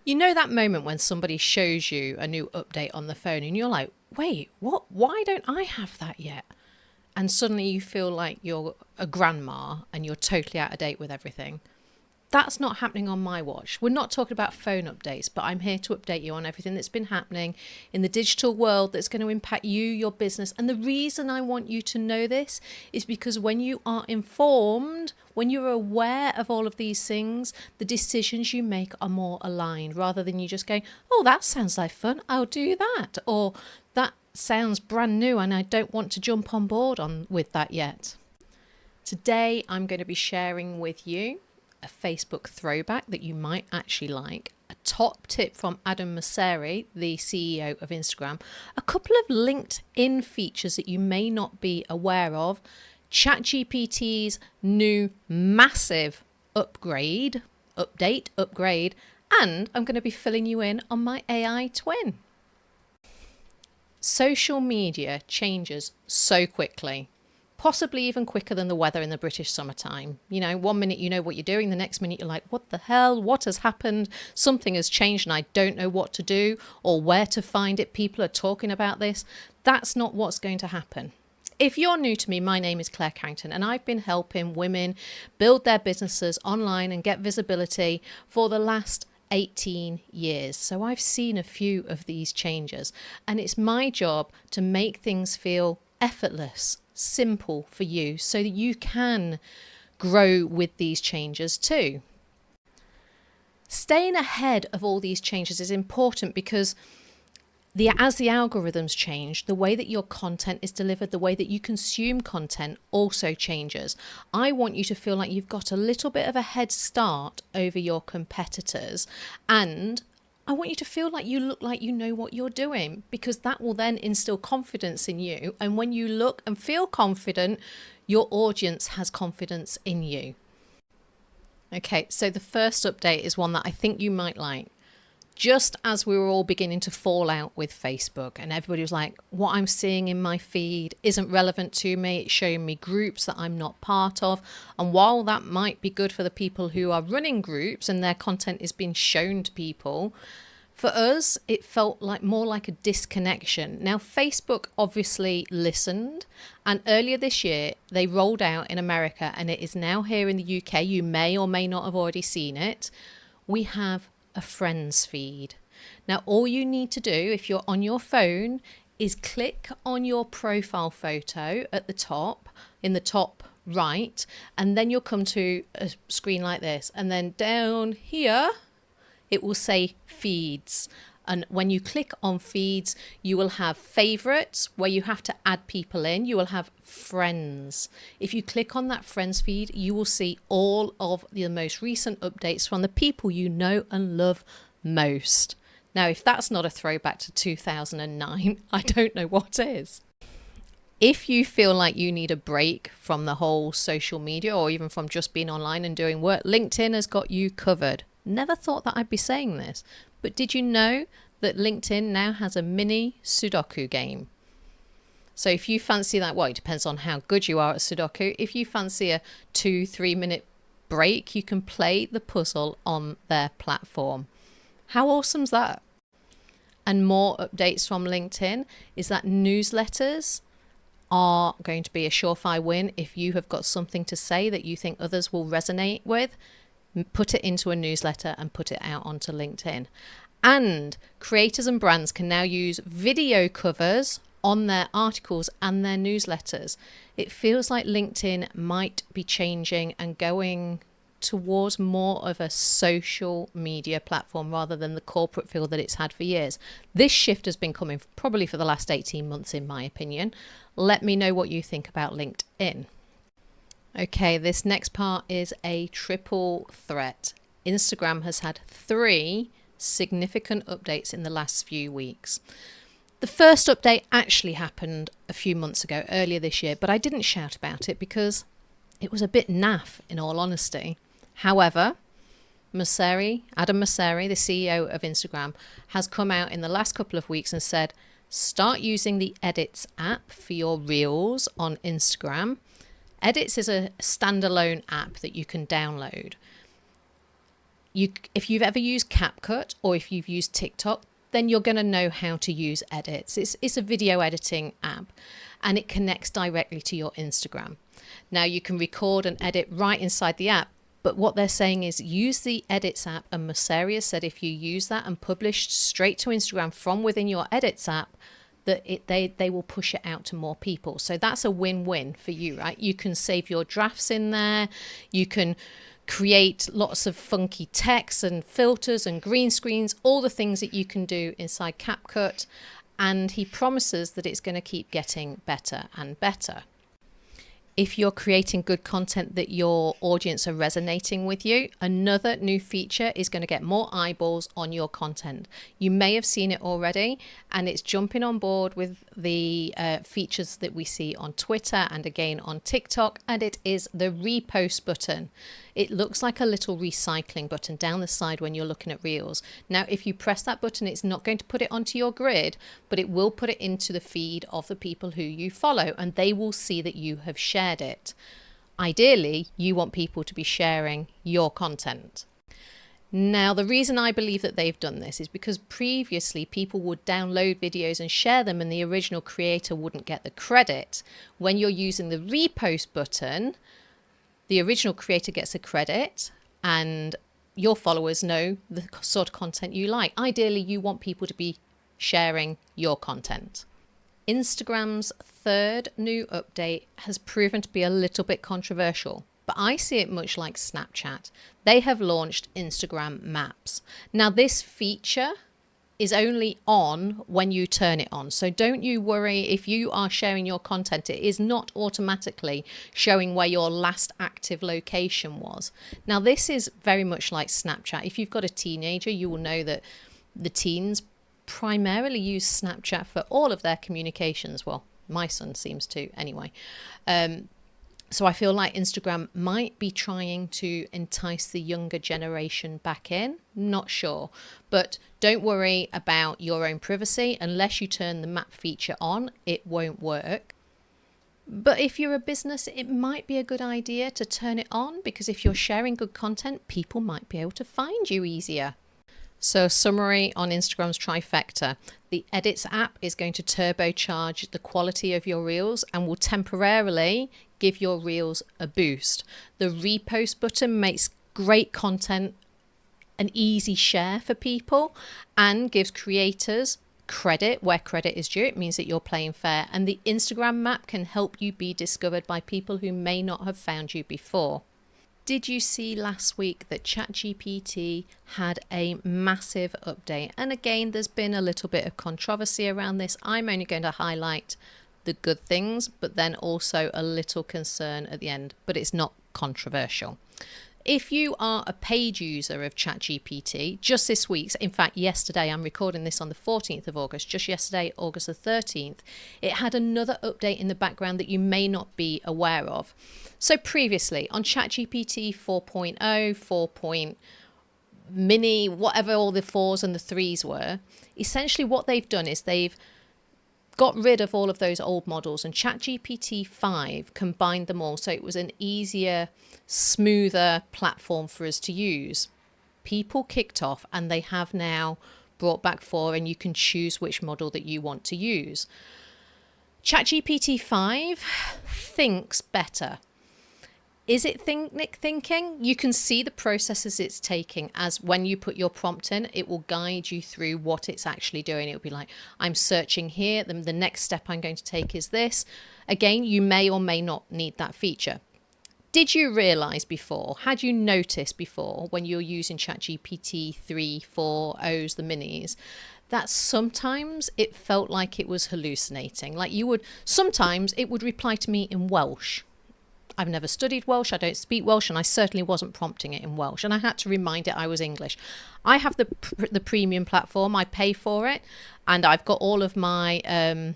You know that moment when somebody shows you a new update on the phone and you're like, wait, what? Why don't I have that yet? And suddenly you feel like you're a grandma and you're totally out of date with everything. That's not happening on my watch. We're not talking about phone updates, but I'm here to update you on everything that's been happening in the digital world that's going to impact you, your business. And the reason I want you to know this is because when you are informed, when you're aware of all of these things, the decisions you make are more aligned rather than you just going, oh, that sounds like fun, I'll do that. Or that sounds brand new and I don't want to jump on board with that yet. Today, I'm going to be sharing with you a Facebook throwback that you might actually like, a top tip from Adam Mosseri, the CEO of Instagram, a couple of LinkedIn features that you may not be aware of, ChatGPT's new massive upgrade, and I'm going to be filling you in on my AI twin. Social media changes so quickly. Possibly even quicker than the weather in the British summertime. You know, one minute you know what you're doing, the next minute you're like, what the hell? What has happened? Something has changed and I don't know what to do or where to find it. People are talking about this. That's not what's going to happen. If you're new to me, my name is Claire Carrington and I've been helping women build their businesses online and get visibility for the last 18 years. So I've seen a few of these changes and it's my job to make things feel effortless, simple for you so that you can grow with these changes too. Staying ahead of all these changes is important because as the algorithms change, the way that your content is delivered, the way that you consume content also changes. I want you to feel like you've got a little bit of a head start over your competitors, and I want you to feel like you look like you know what you're doing, because that will then instill confidence in you. And when you look and feel confident, your audience has confidence in you. Okay, so the first update is one that I think you might like. Just as we were all beginning to fall out with Facebook and everybody was like, what I'm seeing in my feed isn't relevant to me. It's showing me groups that I'm not part of. And while that might be good for the people who are running groups and their content is being shown to people, for us, it felt like more like a disconnection. Now, Facebook obviously listened, and earlier this year, they rolled out in America, and it is now here in the UK. You may or may not have already seen it. We have a friends feed. Now, all you need to do if you're on your phone is click on your profile photo at the top, in the top right, and then you'll come to a screen like this. And then down here, it will say feeds. And when you click on feeds, you will have favorites where you have to add people in. You will have friends. If you click on that friends feed, you will see all of the most recent updates from the people you know and love most. Now, if that's not a throwback to 2009, I don't know what is. If you feel like you need a break from the whole social media or even from just being online and doing work, LinkedIn has got you covered. Never thought that I'd be saying this, but did you know that LinkedIn now has a mini Sudoku game? So if you fancy that, well, it depends on how good you are at Sudoku. If you fancy a 2-3 minute break, you can play the puzzle on their platform. How awesome's that? And more updates from LinkedIn is that newsletters are going to be a surefire win. If you have got something to say that you think others will resonate with, put it into a newsletter and put it out onto LinkedIn. And creators and brands can now use video covers on their articles and their newsletters. It feels like LinkedIn might be changing and going towards more of a social media platform rather than the corporate feel that it's had for years. This shift has been coming probably for the last 18 months, in my opinion. Let me know what you think about LinkedIn. Okay, this next part is a triple threat. Instagram has had 3 significant updates in the last few weeks. The first update actually happened a few months ago, earlier this year, but I didn't shout about it because it was a bit naff, in all honesty. However, Adam Mosseri, the CEO of Instagram, has come out in the last couple of weeks and said, start using the Edits app for your Reels on Instagram. Edits is a standalone app that you can download. if you've ever used CapCut or if you've used TikTok, then you're going to know how to use edits. It's a video editing app and it connects directly to your Instagram. Now you can record and edit right inside the app, but what they're saying is use the edits app, and Mosseri has said if you use that and publish straight to Instagram from within your edits app, that they will push it out to more people. So that's a win-win for you, right? You can save your drafts in there. You can create lots of funky text and filters and green screens, all the things that you can do inside CapCut. And he promises that it's going to keep getting better and better. If you're creating good content that your audience are resonating with you, another new feature is going to get more eyeballs on your content. You may have seen it already, and it's jumping on board with the features that we see on Twitter and again on TikTok, and it is the repost button. It looks like a little recycling button down the side when you're looking at Reels. Now, if you press that button, it's not going to put it onto your grid, but it will put it into the feed of the people who you follow, and they will see that you have shared it. Ideally, you want people to be sharing your content. Now, the reason I believe that they've done this is because previously people would download videos and share them and the original creator wouldn't get the credit. When you're using the repost button, the original creator gets a credit and your followers know the sort of content you like. Ideally, you want people to be sharing your content. Instagram's third new update has proven to be a little bit controversial, but I see it much like Snapchat. They have launched Instagram Maps. Now, this feature is only on when you turn it on. So don't you worry if you are sharing your content, it is not automatically showing where your last active location was. Now, this is very much like Snapchat. If you've got a teenager, you will know that the teens primarily use Snapchat for all of their communications. Well, my son seems to anyway. So I feel like Instagram might be trying to entice the younger generation back in. Not sure. But don't worry about your own privacy. Unless you turn the map feature on, it won't work. But if you're a business, it might be a good idea to turn it on, because if you're sharing good content, people might be able to find you easier. So, summary on Instagram's trifecta. The Edits app is going to turbocharge the quality of your Reels and will temporarily give your Reels a boost. The repost button makes great content an easy share for people and gives creators credit where credit is due. It means that you're playing fair. And the Instagram map can help you be discovered by people who may not have found you before. Did you see last week that ChatGPT had a massive update? And again, there's been a little bit of controversy around this. I'm only going to highlight the good things, but then also a little concern at the end, but it's not controversial. If you are a paid user of ChatGPT, just this week, in fact, yesterday, I'm recording this on the 14th of August, just yesterday, August the 13th, it had another update in the background that you may not be aware of. So previously on ChatGPT 4.0, 4. Mini, whatever all the 4s and the 3s were, essentially what they've done is they've got rid of all of those old models, and ChatGPT 5 combined them all, so it was an easier, smoother platform for us to use. People kicked off and they have now brought back 4, and you can choose which model that you want to use. ChatGPT 5 thinks better. Is it thinking? You can see the processes it's taking, as when you put your prompt in, it will guide you through what it's actually doing. It'll be like, I'm searching here, then the next step I'm going to take is this. Again, you may or may not need that feature. Did you realize before, had you noticed before when you're using ChatGPT 3, 4, O's, the minis, that sometimes it felt like it was hallucinating? Like sometimes it would reply to me in Welsh. I've never studied Welsh, I don't speak Welsh, and I certainly wasn't prompting it in Welsh. And I had to remind it I was English. I have the premium platform, I pay for it, and I've got all of my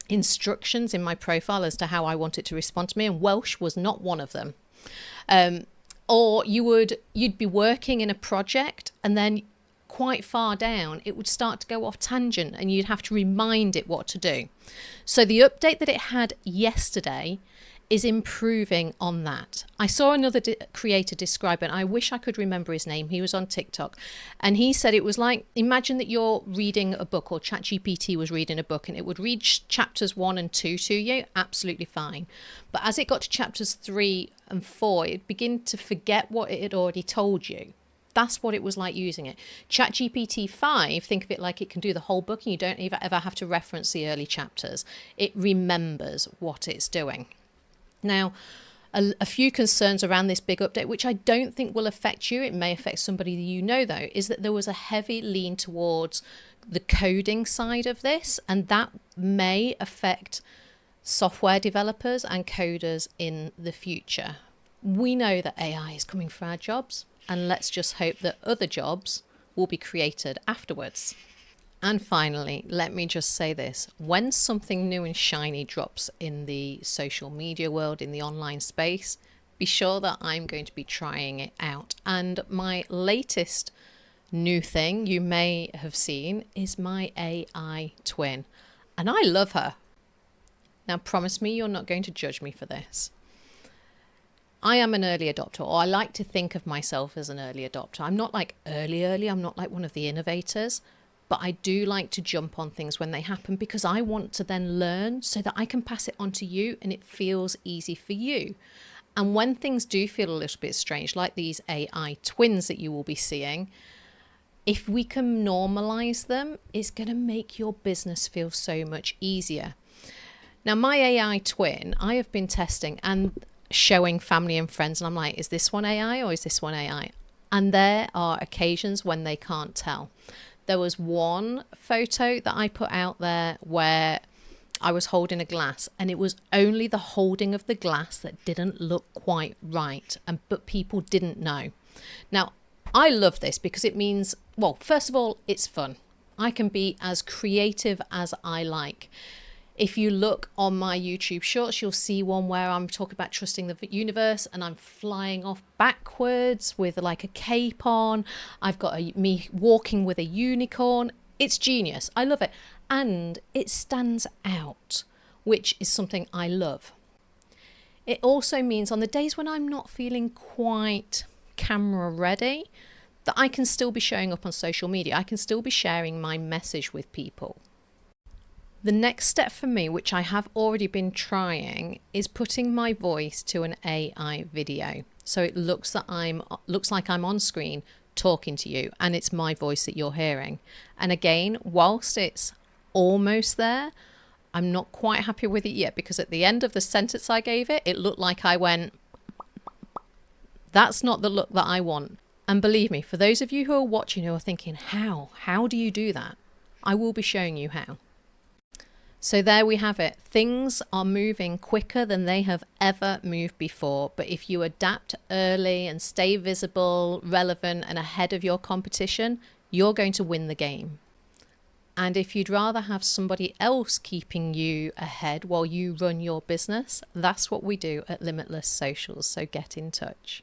instructions in my profile as to how I want it to respond to me, and Welsh was not one of them. Or you'd be working in a project, and then quite far down, it would start to go off tangent, and you'd have to remind it what to do. So the update that it had yesterday is improving on that. I saw another creator describe it, and I wish I could remember his name. He was on TikTok, and he said it was like, imagine that you're reading a book, or ChatGPT was reading a book, and it would read chapters 1 and 2 to you, absolutely fine. But as it got to chapters 3 and 4, it began to forget what it had already told you. That's what it was like using it. ChatGPT 5, think of it like it can do the whole book, and you don't ever have to reference the early chapters. It remembers what it's doing. Now, a few concerns around this big update, which I don't think will affect you, it may affect somebody that you know though, is that there was a heavy lean towards the coding side of this, and that may affect software developers and coders in the future. We know that AI is coming for our jobs, and let's just hope that other jobs will be created afterwards. And finally, let me just say this. When something new and shiny drops in the social media world, in the online space, be sure that I'm going to be trying it out. And my latest new thing you may have seen is my AI twin. And I love her. Now, promise me you're not going to judge me for this. I am an early adopter, or I like to think of myself as an early adopter. I'm not like early. I'm not like one of the innovators. But I do like to jump on things when they happen, because I want to then learn so that I can pass it on to you and it feels easy for you. And when things do feel a little bit strange, like these AI twins that you will be seeing, if we can normalize them, it's going to make your business feel so much easier. Now, my AI twin, I have been testing and showing family and friends, and I'm like, is this one AI or is this one AI? And there are occasions when they can't tell. There was one photo that I put out there where I was holding a glass, and it was only the holding of the glass that didn't look quite right, but people didn't know. Now, I love this because it means, well, first of all, it's fun. I can be as creative as I like. If you look on my YouTube shorts, you'll see one where I'm talking about trusting the universe, and I'm flying off backwards with like a cape on. I've got me walking with a unicorn. It's genius. I love it. And it stands out, which is something I love. It also means on the days when I'm not feeling quite camera ready, that I can still be showing up on social media. I can still be sharing my message with people. The next step for me, which I have already been trying, is putting my voice to an AI video. So it looks like I'm on screen talking to you, and it's my voice that you're hearing. And again, whilst it's almost there, I'm not quite happy with it yet, because at the end of the sentence I gave it, it looked like I went, that's not the look that I want. And believe me, for those of you who are watching who are thinking, how do you do that? I will be showing you how. So there we have it. Things are moving quicker than they have ever moved before. But if you adapt early and stay visible, relevant, and ahead of your competition, you're going to win the game. And if you'd rather have somebody else keeping you ahead while you run your business, that's what we do at Limitless Socials. So get in touch.